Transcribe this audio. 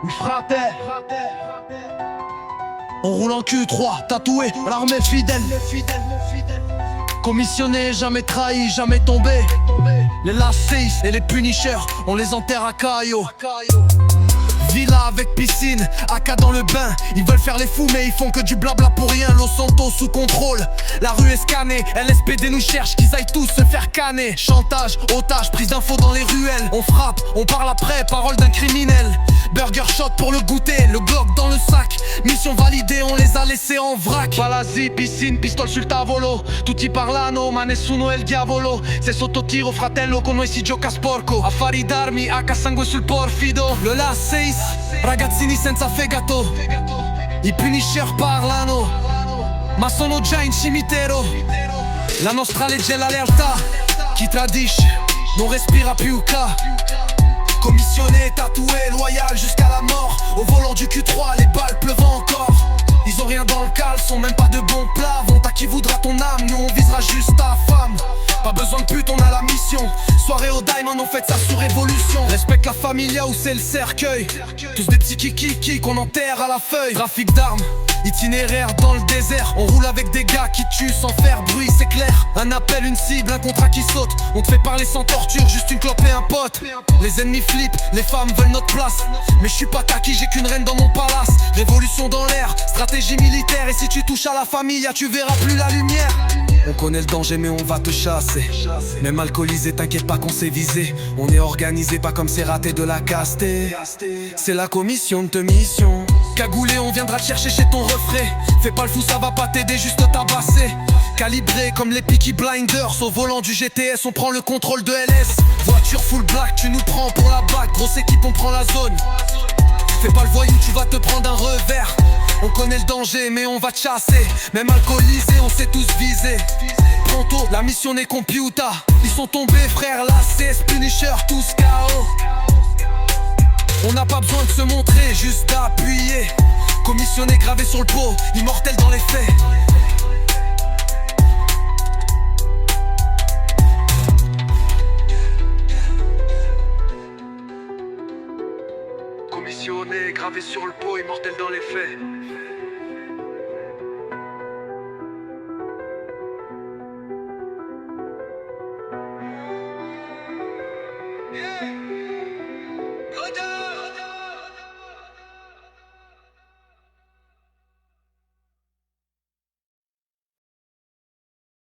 Oui frate, on roule en Q3, tatoué, l'armée fidèle. Commissionné, jamais trahi, jamais tombé. Les lacis et les punishers, on les enterre à Caio. Villa avec piscine, AK dans le bain. Ils veulent faire les fous mais ils font que du blabla pour rien. Los Santos sous contrôle, la rue est scannée. LSPD nous cherche, qu'ils aillent tous se faire canner. Chantage, otage, prise d'infos dans les ruelles. On frappe, on parle après, parole d'un criminel. Burger shot pour le goûter, le Glock dans le sac. Mission validée, on les a laissés en vrac. Palazzi, piscine, pistole sul tavolo. Tutti parlano ma nessuno è il diavolo. Se sotto tiro fratello con noi si gioca sporco. Affari d'armi, H sangue sul porfido. Le La 6, ragazzini senza fegato. I punisher parlano ma sono già in cimitero. La nostra legge è la lealtà. Chi tradisce non respira più ca. Commissionné, tatoué, loyal jusqu'à la mort. Au volant du Q3, les balles pleuvent encore. Ils ont rien dans le caleçon, même pas de bons plats. Vont à qui voudra ton âme, nous on visera juste ta femme. Pas besoin de pute, on a la mission. Soirée au Diamond, on fait ça sur révolution. Respecte la familia où c'est le cercueil. Tous des petits kiki qu'on enterre à la feuille. Trafic d'armes, itinéraire dans le désert. On roule avec des gars qui tuent sans faire bruit, c'est clair. Un appel, une cible, un contrat qui saute. On te fait parler sans torture, juste une clope et un pote. Les ennemis flippent, les femmes veulent notre place. Mais je suis pas taquille, j'ai qu'une reine dans mon palace. Révolution dans l'air, stratégie militaire. Et si tu touches à la famille, tu verras plus la lumière. On connaît le danger mais on va te chasser. Même alcoolisé, t'inquiète pas qu'on s'est visé. On est organisé, pas comme c'est raté de la casté. C'est la commission de te mission. Cagoulé, on viendra te chercher chez ton refrain. Fais pas le fou, ça va pas t'aider, juste tabasser. Calibré comme les Peaky Blinders. Au volant du GTS, on prend le contrôle de LS. Voiture full black, tu nous prends pour la bague. Grosse équipe, on prend la zone. Fais pas le voyou, tu vas te prendre un revers. On connaît le danger mais on va te chasser. Même alcoolisé, on s'est tous visés. Pronto, la mission n'est computa. Ils sont tombés frère, là c'est Punisher, tous KO. On n'a pas besoin de se montrer, juste d'appuyer. Commissionné, gravé sur le pot, immortel dans les faits. Commissionné, gravé sur le pot, immortel dans les faits.